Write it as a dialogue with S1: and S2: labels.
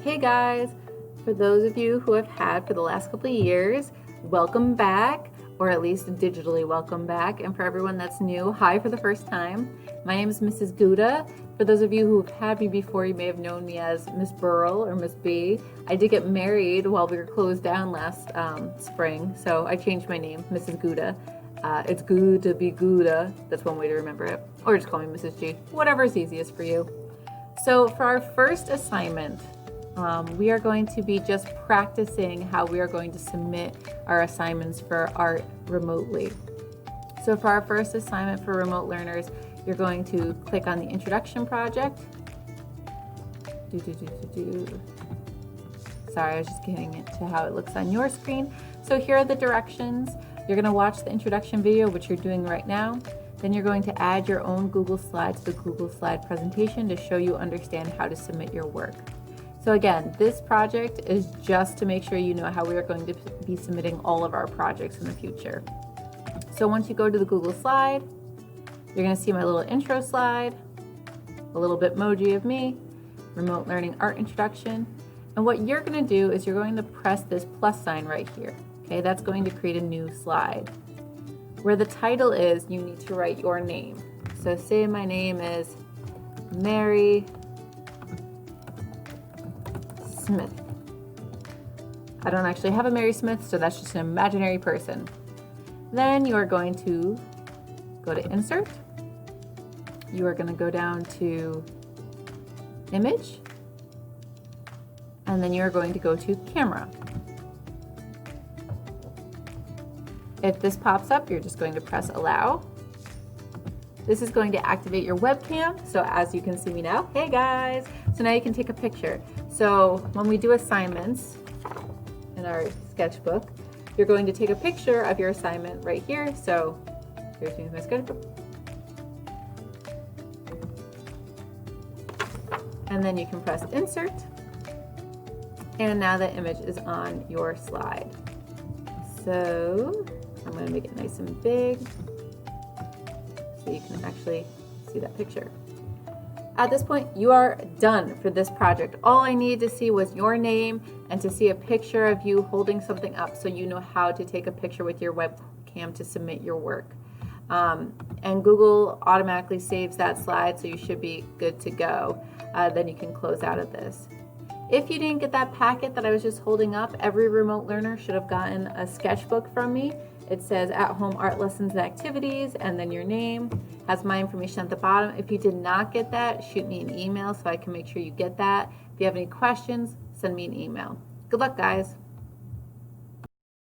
S1: Hey guys, for those of you who have had for the last couple of years, welcome back, or at least digitally welcome back. And for everyone that's new, hi for the first time. My name is Mrs. Gouda. For those of you who have had me before, you may have known me as Miss Burl or Miss B. I did get married while we were closed down last spring, so I changed my name, Mrs. Gouda. It's good to be Gouda. That's one way to remember it. Or just call me Mrs. G. Whatever is easiest for you. So for our first assignment, we are going to be just practicing how we are going to submit our assignments for art remotely. So for our first assignment for remote learners, you're going to click on the introduction project. Sorry, I was just getting it to how it looks on your screen. So here are the directions. You're going to watch the introduction video, which you're doing right now. Then you're going to add your own Google Slide to the Google Slide presentation to show you understand how to submit your work. So again, this project is just to make sure you know how we are going to be submitting all of our projects in the future. So once you go to the Google Slide, you're going to see my little intro slide, a little Bitmoji of me, remote learning art introduction. And what you're going to do is you're going to press this plus sign right here. Okay, that's going to create a new slide. Where the title is, you need to write your name. So say my name is Mary Smith. I don't actually have a Mary Smith, so that's just an imaginary person. Then you are going to go to Insert. You are going to go down to Image. And then you are going to go to Camera. If this pops up, you're just going to press Allow. This is going to activate your webcam. So as you can see me now, hey guys. So now you can take a picture. So when we do assignments in our sketchbook, you're going to take a picture of your assignment right here. So here's me with my sketchbook. And then you can press Insert. And now the image is on your slide. So I'm going to make it nice and big so you can actually see that picture. At this point, you are done for this project. All I needed to see was your name and to see a picture of you holding something up so you know how to take a picture with your webcam to submit your work. And Google automatically saves that slide, so you should be good to go. Then you can close out of this. If you didn't get that packet that I was just holding up, every remote learner should have gotten a sketchbook from me. It says at-home art lessons and activities, and then your name has my information at the bottom. If you did not get that, shoot me an email so I can make sure you get that. If you have any questions, send me an email. Good luck, guys.